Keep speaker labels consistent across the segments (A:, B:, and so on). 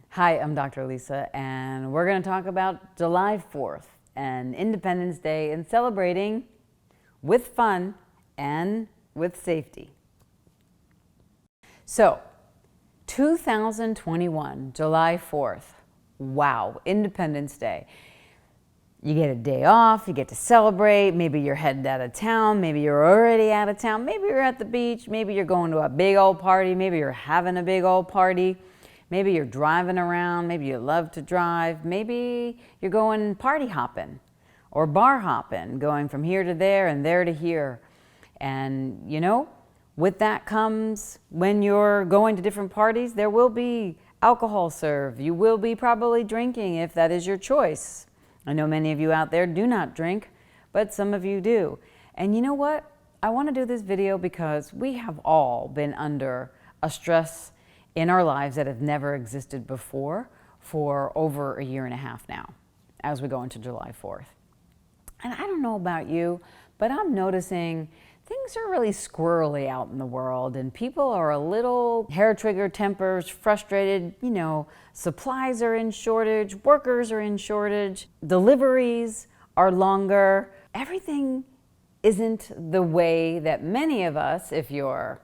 A: Hi, I'm Dr. Lisa, and we're going to talk about July 4th and Independence Day and celebrating with fun and with safety. So, 2021, July 4th. Wow, Independence Day. You get a day off, you get to celebrate, maybe you're headed out of town, maybe you're already out of town, maybe you're at the beach, maybe you're going to a big old party, maybe you're having a big old party. Maybe you're driving around, maybe you love to drive, maybe you're going party hopping or bar hopping, going from here to there and there to here. And you know, with that comes, when you're going to different parties, there will be alcohol served. You will be probably drinking if that is your choice. I know many of you out there do not drink, but some of you do. And you know what? I want to do this video because we have all been under a stress in our lives that have never existed before for over a year and a half now as we go into July 4th. And I don't know about you, but I'm noticing things are really squirrely out in the world and people are a little hair trigger tempers, frustrated. You know, supplies are in shortage, workers are in shortage, deliveries are longer. Everything isn't the way that many of us, if you're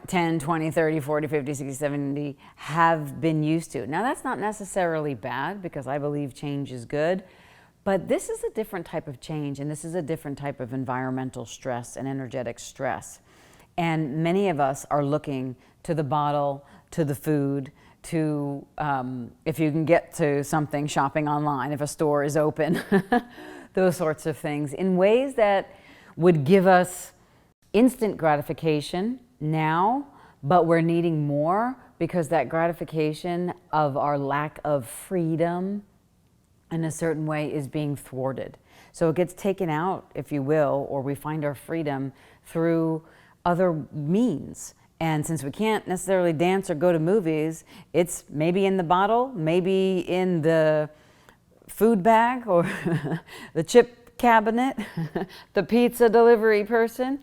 A: 10, 20, 30, 40, 50, 60, 70 have been used to. Now that's not necessarily bad because I believe change is good, but this is a different type of change and this is a different type of environmental stress and energetic stress. And many of us are looking to the bottle, to the food, to if you can get to something, shopping online, if a store is open, those sorts of things in ways that would give us instant gratification now, but we're needing more because that gratification of our lack of freedom in a certain way is being thwarted. So it gets taken out, if you will, or we find our freedom through other means. And since we can't necessarily dance or go to movies, it's maybe in the bottle, maybe in the food bag or the chip cabinet, the pizza delivery person,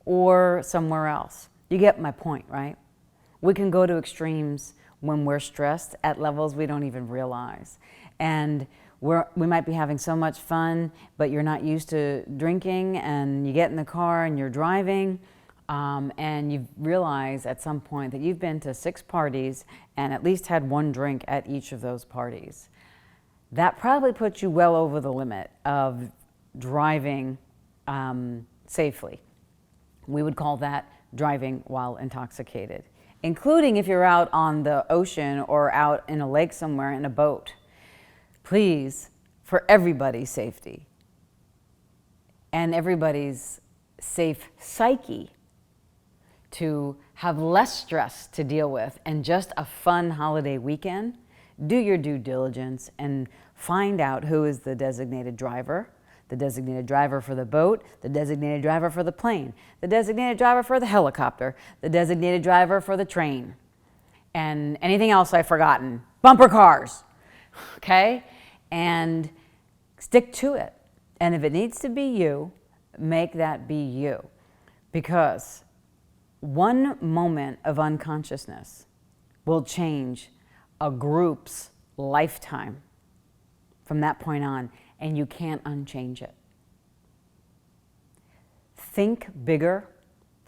A: or somewhere else. You get my point, right? We can go to extremes when we're stressed at levels we don't even realize. And we might be having so much fun, but you're not used to drinking, and you get in the car and you're driving, and you realize at some point that you've been to 6 parties and at least had 1 drink at each of those parties. That probably puts you well over the limit of driving safely. We would call that driving while intoxicated, including if you're out on the ocean or out in a lake somewhere in a boat. Please, for everybody's safety and everybody's safe psyche, to have less stress to deal with and just a fun holiday weekend, do your due diligence and find out who is the designated driver for the boat, the designated driver for the plane, the designated driver for the helicopter, the designated driver for the train, and anything else I've forgotten. Bumper cars, okay? And stick to it. And if it needs to be you, make that be you. Because one moment of unconsciousness will change a group's lifetime from that point on, and you can't unchange it. Think bigger,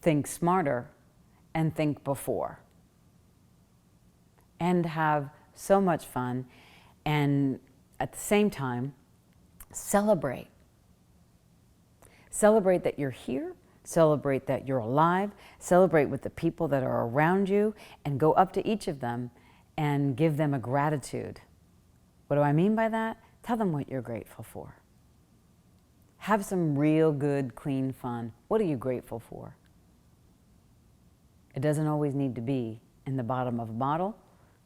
A: think smarter, and think before. And have so much fun, and at the same time, celebrate. Celebrate that you're here, celebrate that you're alive, celebrate with the people that are around you, and go up to each of them and give them a gratitude. What do I mean by that? Tell them what you're grateful for. Have some real good, clean fun. What are you grateful for? It doesn't always need to be in the bottom of a bottle,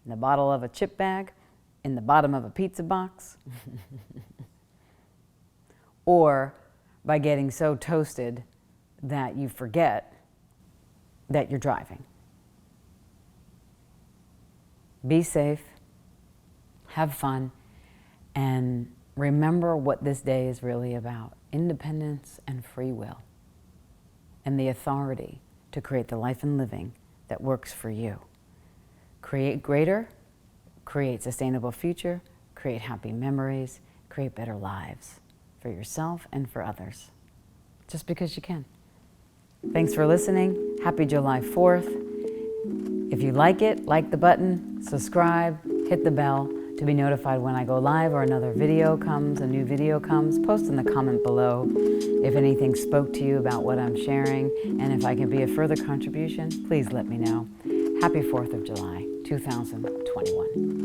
A: in the bottle of a chip bag, in the bottom of a pizza box, or by getting so toasted that you forget that you're driving. Be safe, have fun, and remember what this day is really about: independence and free will, and the authority to create the life and living that works for you. Create greater, create sustainable future, create happy memories, create better lives for yourself and for others. Just because you can. Thanks for listening. Happy July 4th. If you like it, like the button, subscribe, hit the bell to be notified when I go live or another video comes, a new video comes. Post in the comment below if anything spoke to you about what I'm sharing, and if I can be a further contribution, please let me know. Happy 4th of July, 2021.